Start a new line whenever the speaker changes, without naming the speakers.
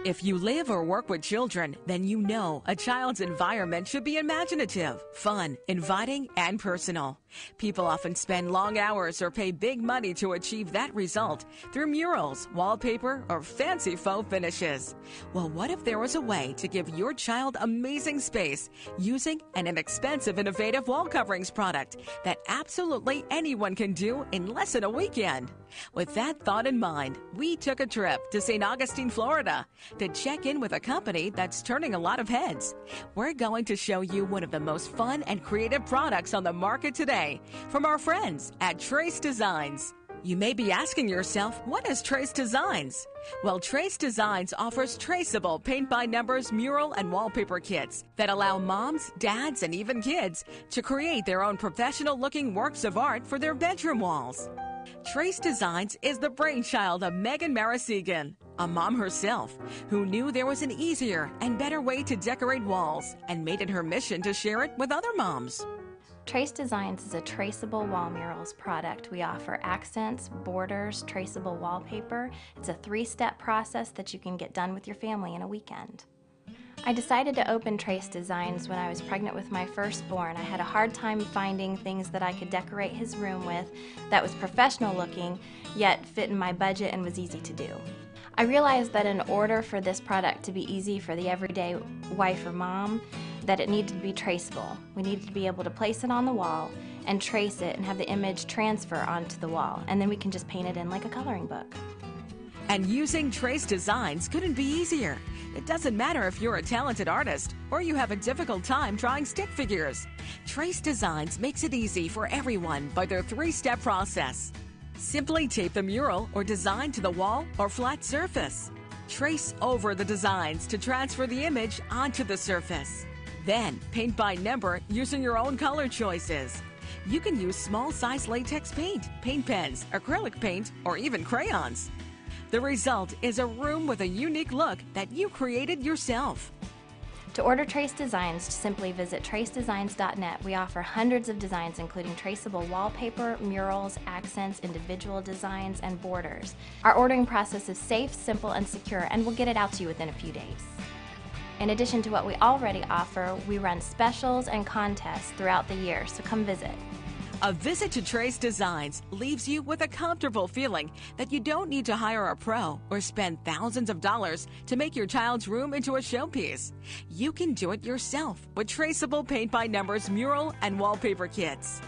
If you live or work with children, then you know a child's environment should be imaginative, fun, inviting, and personal. People often spend long hours or pay big money to achieve that result through murals, wallpaper, or fancy faux finishes. Well, what if there was a way to give your child amazing space using an inexpensive, innovative wall coverings product that absolutely anyone can do in less than a weekend? With that thought in mind, we took a trip to St. Augustine, Florida, to check in with a company that's turning a lot of heads. We're going to show you one of the most fun and creative products on the market today from our friends at Trace Designs. You may be asking yourself, what is Trace Designs? Well, Trace Designs offers traceable paint-by-numbers mural and wallpaper kits that allow moms, dads, and even kids to create their own professional-looking works of art for their bedroom walls. Trace Designs is the brainchild of Megan Marasegan, a mom herself, who knew there was an easier and better way to decorate walls and made it her mission to share it with other moms.
Trace Designs is a traceable wall murals product. We offer accents, borders, traceable wallpaper. It's a 3-step process that you can get done with your family in a weekend. I decided to open Trace Designs when I was pregnant with my firstborn. I had a hard time finding things that I could decorate his room with that was professional looking, yet fit in my budget and was easy to do. I realized that in order for this product to be easy for the everyday wife or mom, that it needed to be traceable. We needed to be able to place it on the wall and trace it and have the image transfer onto the wall, and then we can just paint it in like a coloring book.
And using Trace Designs couldn't be easier. It doesn't matter if you're a talented artist or you have a difficult time drawing stick figures. Trace Designs makes it easy for everyone by their 3-step process. Simply tape the mural or design to the wall or flat surface. Trace over the designs to transfer the image onto the surface. Then paint by number using your own color choices. You can use small-size latex paint, paint pens, acrylic paint, or even crayons. The result is a room with a unique look that you created yourself.
To order Trace Designs, simply visit tracedesigns.net. We offer hundreds of designs including traceable wallpaper, murals, accents, individual designs, and borders. Our ordering process is safe, simple, and secure, and we'll get it out to you within a few days. In addition to what we already offer, we run specials and contests throughout the year, so come visit.
A visit to Trace Designs leaves you with a comfortable feeling that you don't need to hire a pro or spend thousands of dollars to make your child's room into a showpiece. You can do it yourself with traceable paint-by-numbers mural and wallpaper kits.